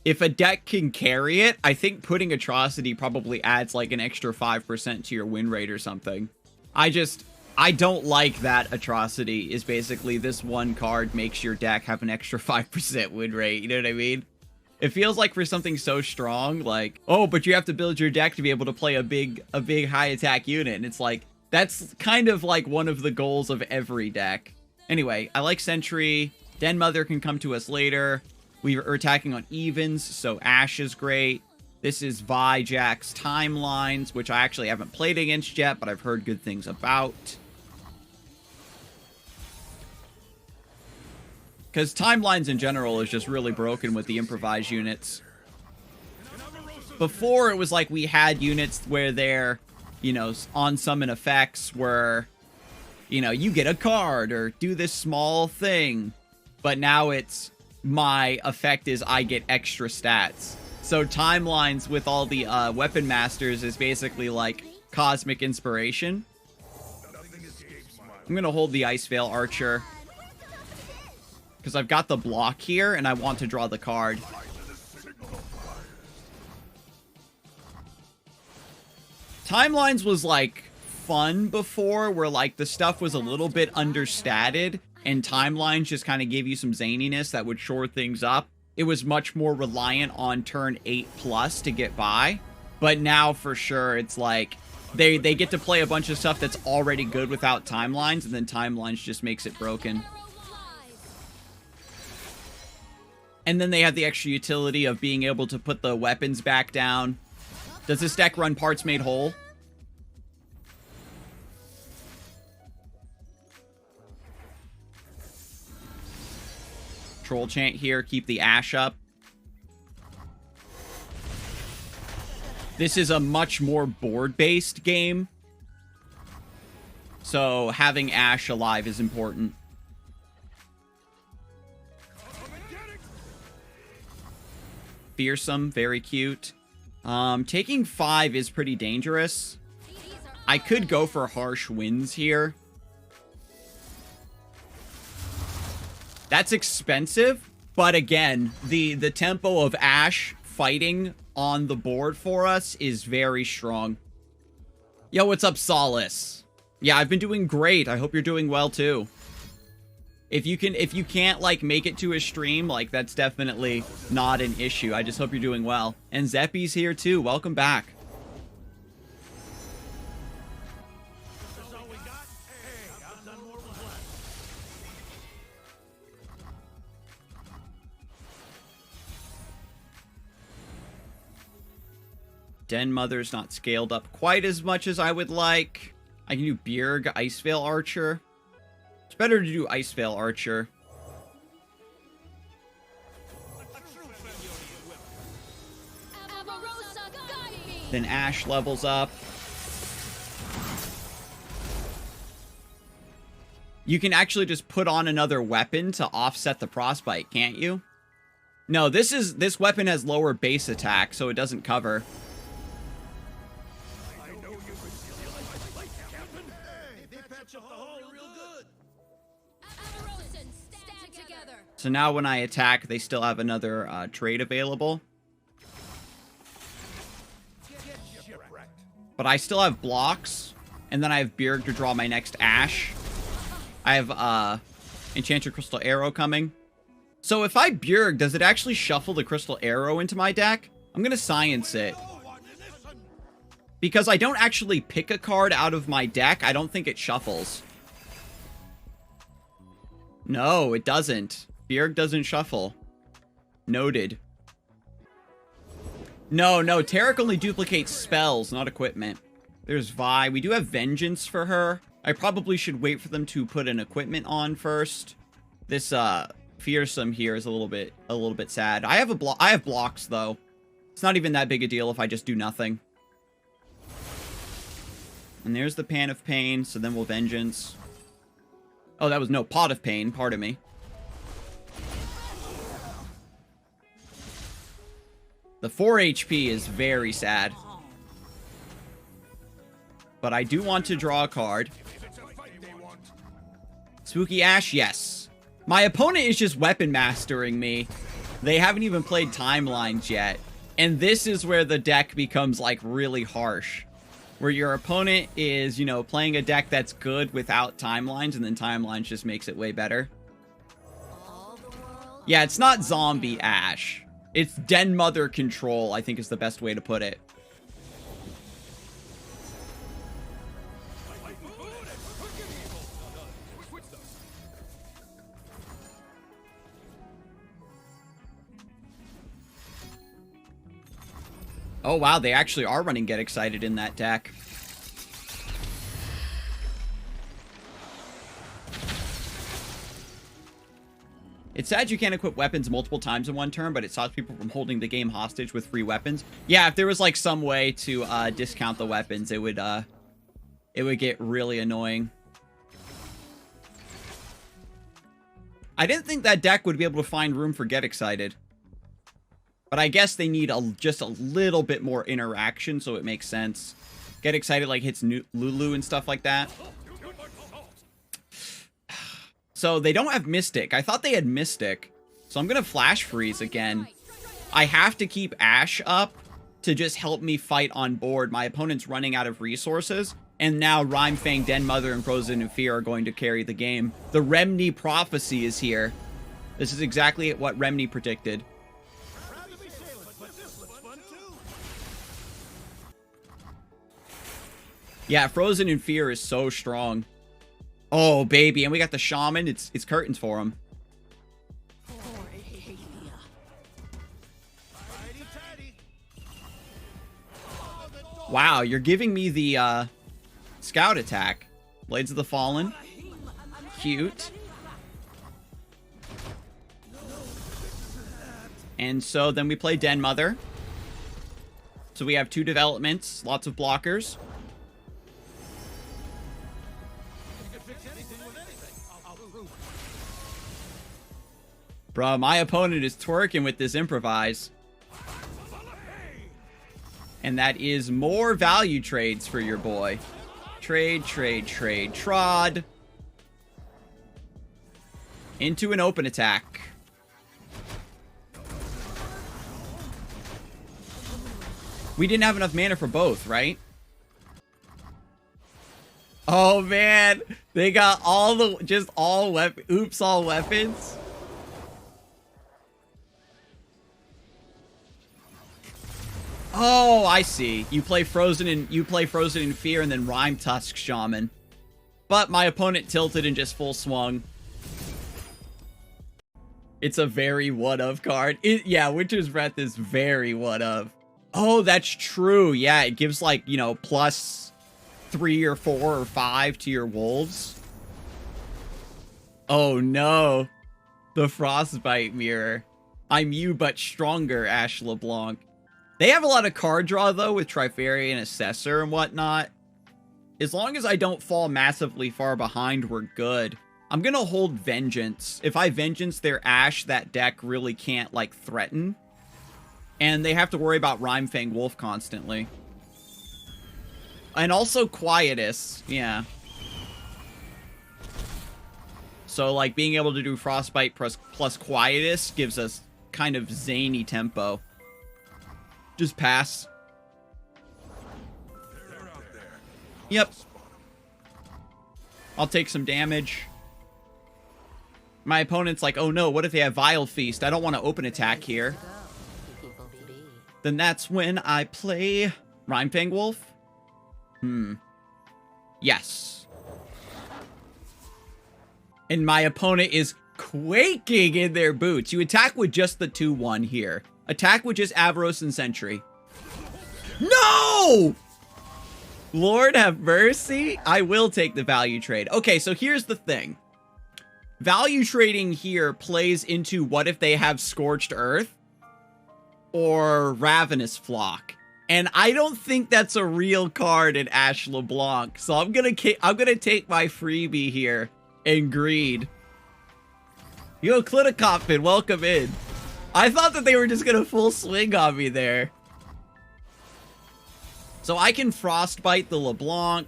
if a deck can carry it, I think putting Atrocity probably adds like an extra 5% to your win rate or something. I don't like that Atrocity is basically this one card makes your deck have an extra 5% win rate. You know what I mean? It feels like for something so strong, like, oh, but you have to build your deck to be able to play a big high attack unit. And it's like, that's kind of like one of the goals of every deck. Anyway, I like Sentry. Denmother can come to us later. We're attacking on evens, so Ash is great. This is Vi Jack's Timelines, which I actually haven't played against yet, but I've heard good things about. Because Timelines in general is just really broken with the improvised units. Before, it was like we had units where they're, you know, on summon effects where, you know, you get a card or do this small thing. But now it's, my effect is I get extra stats. So Timelines with all the weapon masters is basically like cosmic inspiration. I'm going to hold the Ice Veil Archer, because I've got the block here, and I want to draw the card. Timelines was, like, fun before, where, like, the stuff was a little bit understated, and Timelines just kind of gave you some zaniness that would shore things up. It was much more reliant on turn 8+ to get by. But now, for sure, it's like, they get to play a bunch of stuff that's already good without Timelines, and then Timelines just makes it broken. And then they have the extra utility of being able to put the weapons back down. Does this deck run Parts Made Whole? Troll Chant here, keep the Ash up. This is a much more board-based game, so having Ash alive is important. Fearsome, very cute. Taking 5 is pretty dangerous. I could go for Harsh Winds here. That's expensive, but again, the tempo of Ash fighting on the board for us is very strong. Yo, what's up, Solace? Yeah, I've been doing great. I hope you're doing well too. If you can't like make it to a stream, like that's definitely not an issue. I just hope you're doing well. And Zeppy's here too. Welcome back. Denmother's not scaled up quite as much as I would like. I can do Bjerg, Ice Veil Archer. It's better to do Ice Veil Archer. Then Ash levels up. You can actually just put on another weapon to offset the frostbite, can't you? No, this weapon has lower base attack, so it doesn't cover. So now when I attack, they still have another trade available. But I still have blocks. And then I have Bjerg to draw my next Ash. I have Enchanted Crystal Arrow coming. So if I Bjerg, does it actually shuffle the Crystal Arrow into my deck? I'm going to Science it. Because I don't actually pick a card out of my deck, I don't think it shuffles. No, it doesn't. Bjerg doesn't shuffle. Noted. No, Taric only duplicates spells, not equipment. There's Vi. We do have Vengeance for her. I probably should wait for them to put an equipment on first. This Fearsome here is a little bit sad. I have blocks though. It's not even that big a deal if I just do nothing. And there's the Pan of Pain, so then we'll Vengeance. Oh, that was no Pot of Pain, pardon me. The 4 HP is very sad. But I do want to draw a card. Spooky Ash, yes. My opponent is just weapon mastering me. They haven't even played timelines yet. And this is where the deck becomes, like, really harsh. Where your opponent is, you know, playing a deck that's good without timelines, and then timelines just makes it way better. Yeah, it's not zombie Ash. It's Denmother control, I think is the best way to put it. Oh, wow, they actually are running Get Excited in that deck. It's sad you can't equip weapons multiple times in one turn, but it stops people from holding the game hostage with free weapons. Yeah, if there was, like, some way to discount the weapons, it would get really annoying. I didn't think that deck would be able to find room for Get Excited. But I guess they need just a little bit more interaction, so it makes sense. Get Excited, like, hits Lulu and stuff like that. So they don't have Mystic. I thought they had Mystic. So I'm going to Flash Freeze again. I have to keep Ash up to just help me fight on board. My opponent's running out of resources. And now Rhymefang, Denmother, and Frozen in Fear are going to carry the game. The Remni Prophecy is here. This is exactly what Remni predicted. Yeah, Frozen in Fear is so strong. Oh, baby. And we got the Shaman. It's curtains for him. Wow, you're giving me the Scout attack. Blades of the Fallen. Cute. And so then we play Denmother. So we have 2 developments. Lots of blockers. Bro, my opponent is twerking with this improvise. And that is more value trades for your boy. Trade, trade, trade, trod. Into an open attack. We didn't have enough mana for both, right? Oh, man. They got all weapons. Oops, all weapons. Oh, I see. You play Frozen in Fear and then Rhyme Tusk Shaman. But my opponent tilted and just full swung. It's a very what of card. Yeah, Winter's Breath is very what of. Oh, that's true. Yeah, it gives, like, you know, +3 or 4 or 5 to your wolves. Oh no. The Frostbite Mirror. I'm you but stronger, Ash LeBlanc. They have a lot of card draw, though, with Trifarian Assessor and whatnot. As long as I don't fall massively far behind, we're good. I'm gonna hold Vengeance. If I Vengeance their Ash, that deck really can't, like, threaten. And they have to worry about Rhymefang Wolf constantly. And also Quietus, yeah. So, like, being able to do Frostbite plus Quietus gives us kind of zany tempo. Just pass. Yep. I'll take some damage. My opponent's like, oh no, what if they have Vile Feast? I don't want to open attack here. Then that's when I play Rhymefang Wolf. Yes. And my opponent is quaking in their boots. You attack with just the 2/1 here. Attack with just Avaros and Sentry. No! Lord have mercy. I will take the value trade. Okay, so here's the thing. Value trading here plays into what if they have Scorched Earth or Ravenous Flock. And I don't think that's a real card in Ash LeBlanc. So I'm gonna take my freebie here and greed. Yo, Clinicopin, welcome in. I thought that they were just gonna full swing on me there. So I can Frostbite the LeBlanc.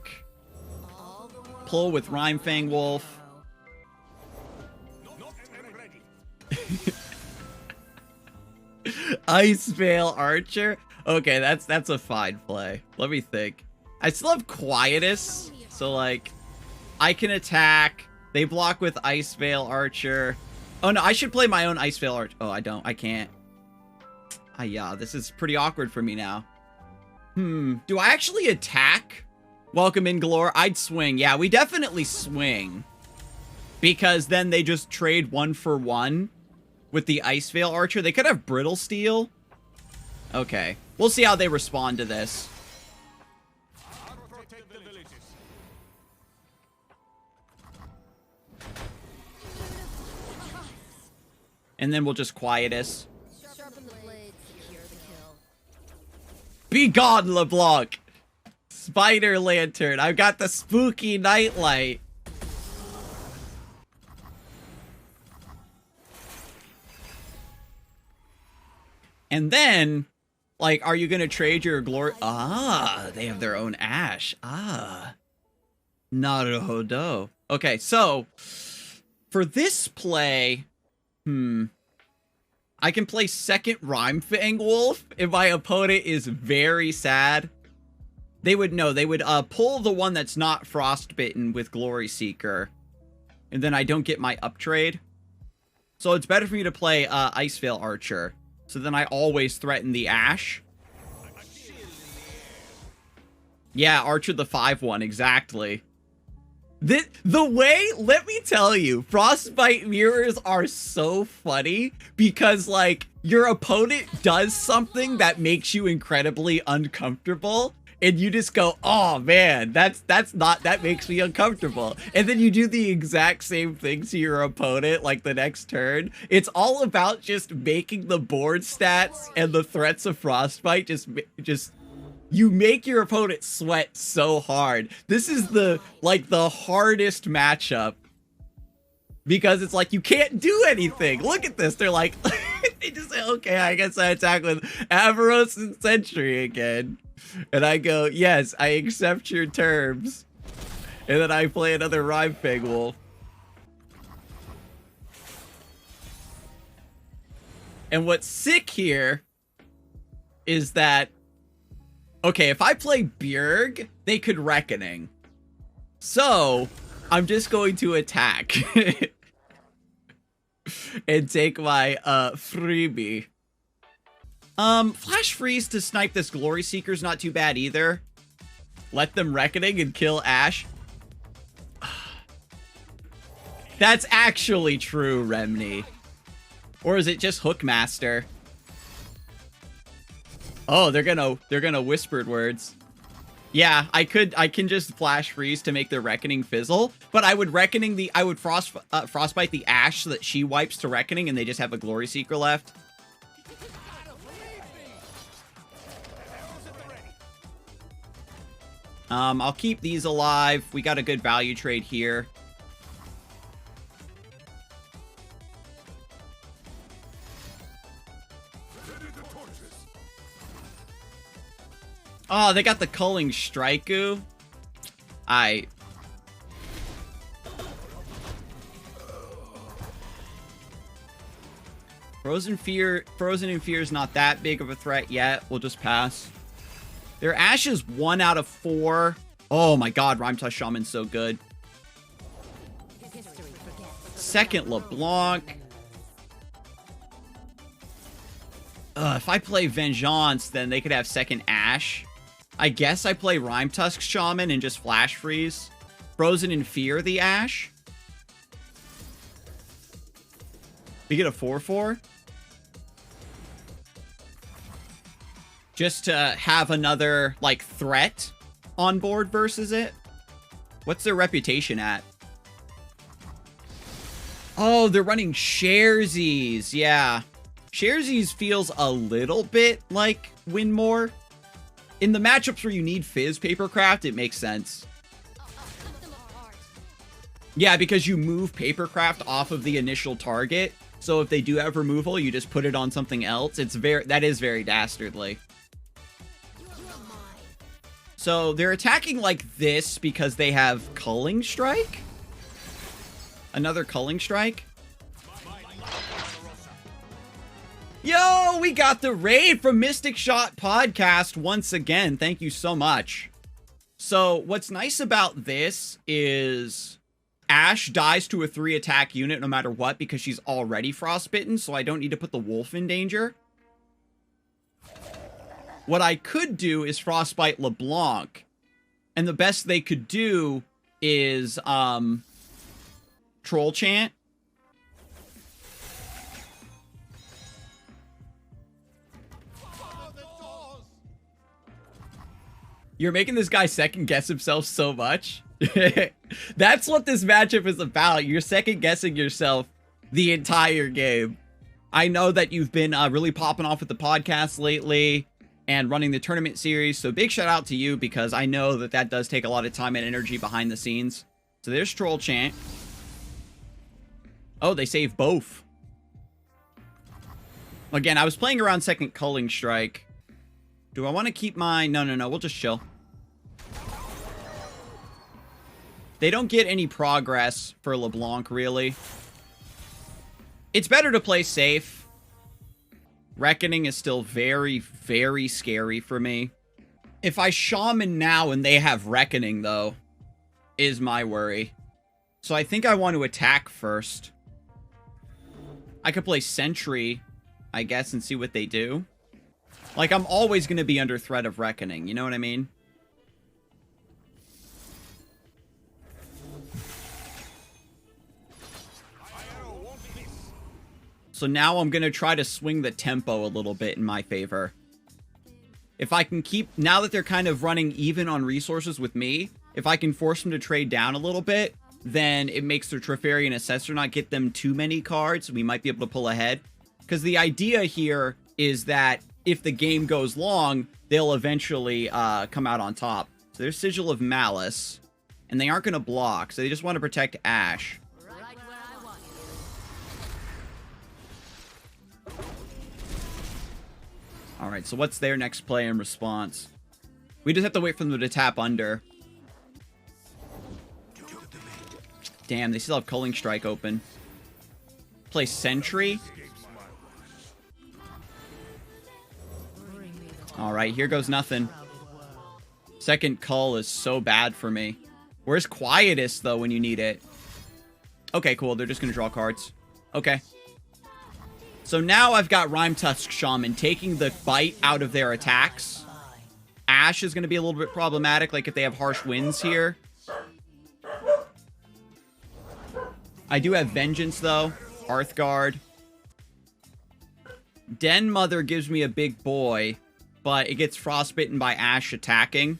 Pull with Rhymefang Wolf. Ice Veil Archer. Okay, that's a fine play. Let me think. I still have Quietus, so like I can attack. They block with Ice Veil Archer. Oh no, I should play my own Ice Veil Archer. Oh, I don't. I can't. Ah, yeah, this is pretty awkward for me now. Do I actually attack Welcome in Galore? I'd swing. Yeah, we definitely swing. Because then they just trade 1 for 1 with the Ice Veil Archer. They could have Brittle Steel. Okay. We'll see how they respond to this. And then we'll just Quietus. Be gone, LeBlanc! Spider Lantern. I've got the spooky nightlight. And then, like, are you going to trade your glory? Ah, they have their own Ash. Ah. Naruhodo. Okay, so, for this play, I can play second Rhyme Fang Wolf if my opponent is very sad. They would pull the one that's not Frostbitten with Glory Seeker. And then I don't get my uptrade. So it's better for me to play Ice Veil Archer. So then I always threaten the Ash. Yeah, Archer the 5/1, exactly. The way, let me tell you, Frostbite mirrors are so funny because, like, your opponent does something that makes you incredibly uncomfortable, and you just go, oh man, that makes me uncomfortable. And then you do the exact same thing to your opponent, like the next turn. It's all about just making the board stats and the threats of Frostbite just you make your opponent sweat so hard. This is the hardest matchup. Because it's like, you can't do anything. Look at this. They're like, they just say, okay, I guess I attack with Avaros and Sentry again. And I go, yes, I accept your terms. And then I play another Rhyme Fang Wolf. And what's sick here is that, okay, if I play Bjerg, they could Reckoning. So, I'm just going to attack. And take my freebie. Flash Freeze to snipe this Glory Seeker's not too bad either. Let them Reckoning and kill Ash. That's actually true, Remni. Or is it just Hookmaster? Oh, they're gonna Whispered Words. Yeah, I can just Flash Freeze to make the Reckoning fizzle, but I would Frostbite the Ash so that she wipes to Reckoning and they just have a Glory Seeker left. I'll keep these alive. We got a good value trade here. Oh, they got the Culling Straiku. Frozen in Fear is not that big of a threat yet. We'll just pass. Their Ash is 1 out of 4. Oh my god, Rhyme Tusk Shaman's so good. Second LeBlanc. If I play Vengeance, then they could have second Ash. I guess I play Rhyme Tusk Shaman and just Flash Freeze. Frozen in Fear the Ash. We get a 4/4. Just to have another, like, threat on board versus it. What's their reputation at? Oh, they're running Scarzig. Yeah. Scarzig feels a little bit like Win More. In the matchups where you need Fizz Papercraft, it makes sense. Yeah, because you move Papercraft off of the initial target. So if they do have removal, you just put it on something else. That is very dastardly. So they're attacking like this because they have Culling Strike. Another Culling Strike. Yo, we got the raid from Mystic Shot Podcast once again. Thank you so much. So what's nice about this is Ash dies to a 3 attack unit no matter what because she's already frostbitten, so I don't need to put the wolf in danger. What I could do is frostbite LeBlanc, and the best they could do is Troll Chant. You're making this guy second guess himself so much. That's what this matchup is about. You're second guessing yourself the entire game. I know that you've been really popping off with the podcast lately and running the tournament series. So big shout out to you because I know that that does take a lot of time and energy behind the scenes. So there's Troll Chant. Oh, they saved both. Again, I was playing around second Culling Strike. Do I want to keep my... No, we'll just chill. They don't get any progress for LeBlanc, really. It's better to play safe. Reckoning is still very, very scary for me. If I Shaman now and they have Reckoning, though, is my worry. So I think I want to attack first. I could play Sentry, I guess, and see what they do. Like, I'm always going to be under threat of Reckoning, you know what I mean? So now I'm going to try to swing the tempo a little bit in my favor. If I can keep... Now that they're kind of running even on resources with me, if I can force them to trade down a little bit, then it makes their Trifarian Assessor not get them too many cards. We might be able to pull ahead. Because the idea here is that if the game goes long, they'll eventually come out on top. So there's Sigil of Malice. And they aren't going to block, so they just want to protect Ash. Alright, so what's their next play in response? We just have to wait for them to tap under. Damn, they still have Culling Strike open. Play Sentry. Alright, here goes nothing. Second Cull is so bad for me. Where's Quietus, though, when you need it? Okay, cool. They're just going to draw cards. Okay. So now I've got Rime Tusk Shaman taking the bite out of their attacks. Ash is going to be a little bit problematic, like if they have Harsh Winds here. I do have Vengeance, though. Hearthguard. Denmother gives me a big boy, but it gets frostbitten by Ash attacking.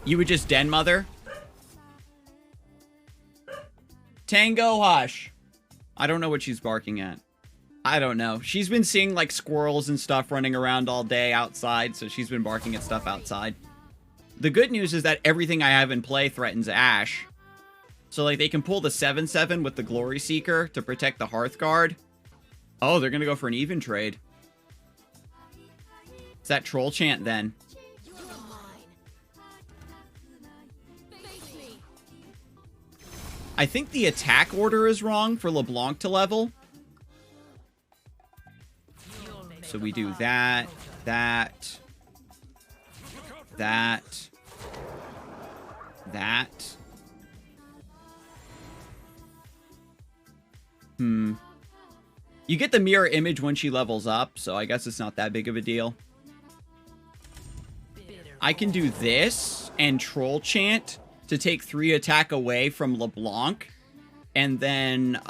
You would just Denmother? Tango Hush. I don't know what she's barking at. I don't know. She's been seeing, like, squirrels and stuff running around all day outside, so she's been barking at stuff outside. The good news is that everything I have in play threatens Ash. So, like, they can pull the 7/7 with the Glory Seeker to protect the Hearthguard. Oh, they're gonna go for an even trade. Is that Troll Chant, then? I think the attack order is wrong for LeBlanc to level. So we do that, that. You get the mirror image when she levels up, so I guess it's not that big of a deal. I can do this and Troll Chant to take 3 attack away from LeBlanc, and then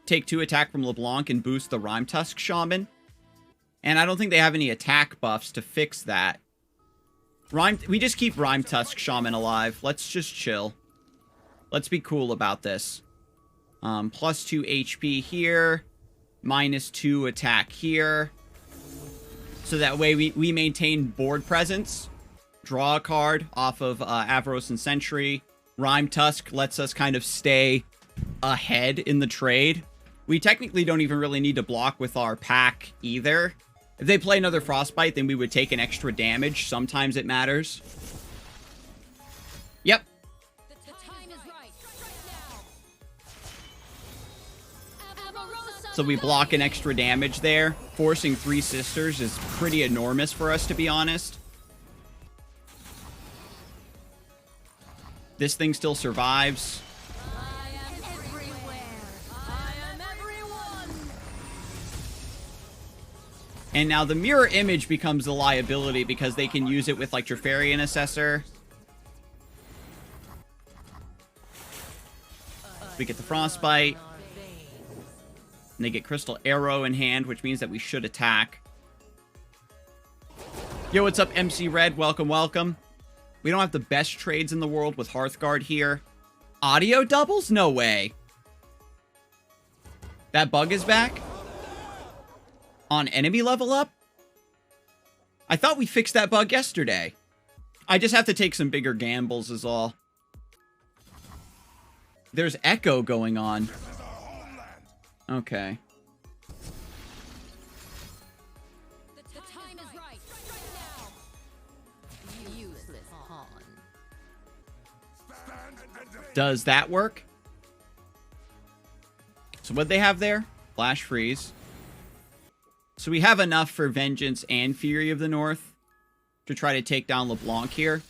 take 2 attack from LeBlanc and boost the Rime Tusk Shaman. And I don't think they have any attack buffs to fix that. We just keep Rime Tusk Shaman alive. Let's just chill. Let's be cool about this. Plus 2 HP here. Minus 2 attack here. So that way we maintain board presence. Draw a card off of Avaros and Sentry. Rime Tusk lets us kind of stay ahead in the trade. We technically don't even really need to block with our pack either. If they play another Frostbite, then we would take an extra damage. Sometimes it matters. Yep. The time is right. So we block an extra damage there. Forcing 3 Sisters is pretty enormous for us, to be honest. This thing still survives. And now the mirror image becomes a liability because they can use it with, like, Trifarian Assessor. We get the Frostbite. And they get Crystal Arrow in hand, which means that we should attack. Yo, what's up, MC Red? Welcome, welcome. We don't have the best trades in the world with Hearthguard here. Audio doubles? No way. That bug is back? On enemy level up? I thought we fixed that bug yesterday. I just have to take some bigger gambles is all. There's echo going on. Okay. The time is right. Now. Useless pawn. Does that work? So what they have there? Flash freeze. So we have enough for Vengeance and Fury of the North to try to take down LeBlanc here.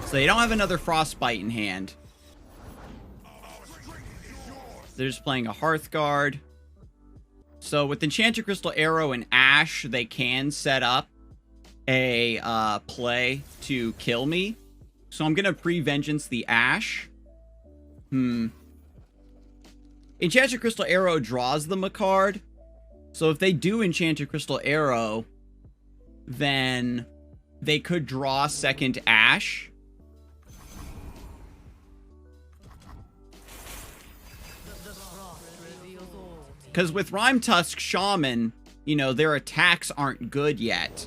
So they don't have another Frostbite in hand. They're just playing a Hearthguard. So with Enchanted Crystal Arrow and Ash, they can set up a play to kill me. So I'm going to pre-Vengeance the Ash. Enchanted Crystal Arrow draws them a card. So if they do Enchanted Crystal Arrow, then they could draw second Ash. Because with Rime Tusk Shaman, you know, their attacks aren't good yet.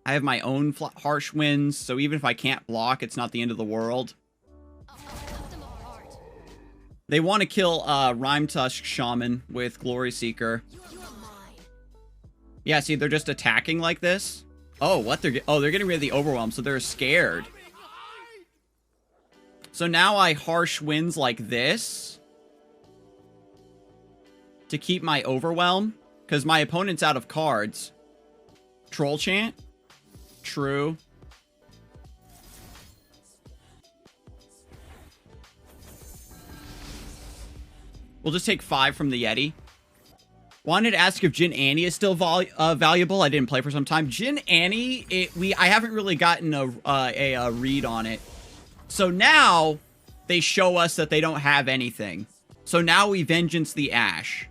I have my own Harsh Winds, so even if I can't block, it's not the end of the world. They want to kill Rime Tusk Shaman with Glory Seeker. Yeah, see, they're just attacking like this. Oh, what? They're getting rid of the Overwhelm, so they're scared. So now I Harsh Winds like this to keep my Overwhelm, because my opponent's out of cards. Troll Chant. True. We'll just take 5 from the Yeti. Wanted to ask if Jin Annie is still valuable. I didn't play for some time. Jin Annie, I haven't really gotten a read on it. So now they show us that they don't have anything. So now we Vengeance the Ash.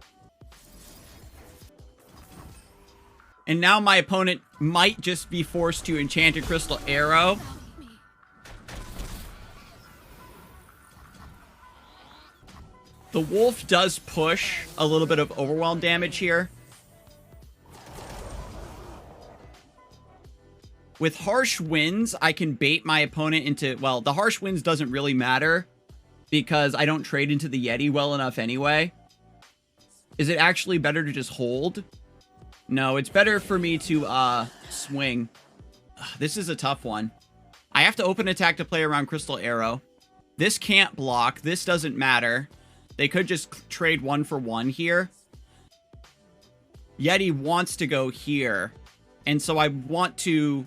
And now my opponent might just be forced to Enchanted Crystal Arrow. The Wolf does push a little bit of Overwhelm damage here. With Harsh Winds, I can bait my opponent into... Well, the Harsh Winds doesn't really matter because I don't trade into the Yeti well enough anyway. Is it actually better to just hold? No, it's better for me to swing. This is a tough one. I have to open attack to play around Crystal Arrow. This can't block. This doesn't matter. They could just trade 1 for 1 here. Yeti wants to go here. And so I would want to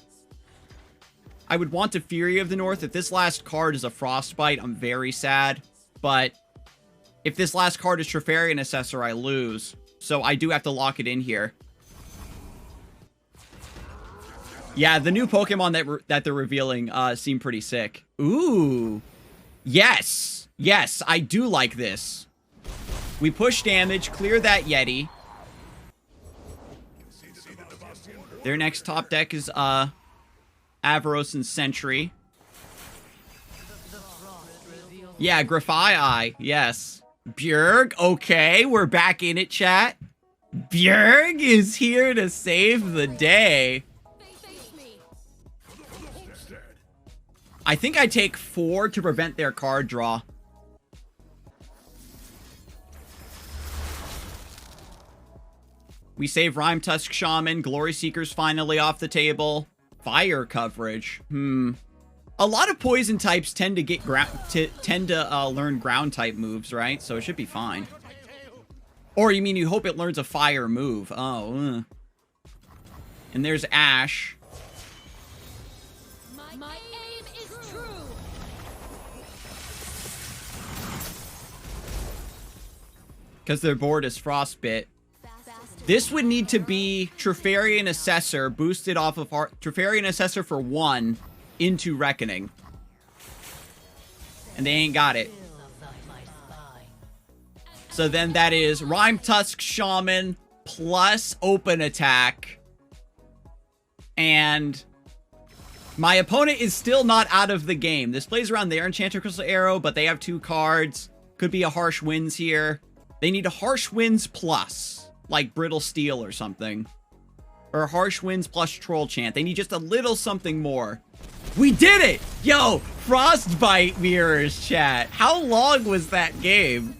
Fury of the North. If this last card is a Frostbite, I'm very sad. But if this last card is Trifarian Assessor, I lose. So I do have to lock it in here. Yeah, the new Pokemon that they're revealing seem pretty sick. Ooh. Yes. Yes, I do like this. We push damage, clear that Yeti. Their next top deck is Avaros and Sentry. Yeah, Grafai, yes. Bjerg, okay, we're back in it, chat. Bjerg is here to save the day. I think I take 4 to prevent their card draw. We save Rhyme Tusk Shaman. Glory Seeker's finally off the table. Fire coverage. A lot of poison types tend to get learn ground type moves, right? So it should be fine. Or you mean you hope it learns a fire move? Oh. And there's Ash. My aim is true. Because their board is Frostbit. This would need to be Trifarian Assessor boosted off of Trifarian Assessor for 1 into Reckoning. And they ain't got it. So then that is Rhyme Tusk Shaman plus Open Attack. And my opponent is still not out of the game. This plays around their Enchanter Crystal Arrow, but they have 2 cards. Could be a Harsh Winds here. They need a Harsh Winds plus, like Brittle Steel or something. Or Harsh Winds plus Troll Chant. They need just a little something more. We did it! Yo, Frostbite Mirrors, chat. How long was that game?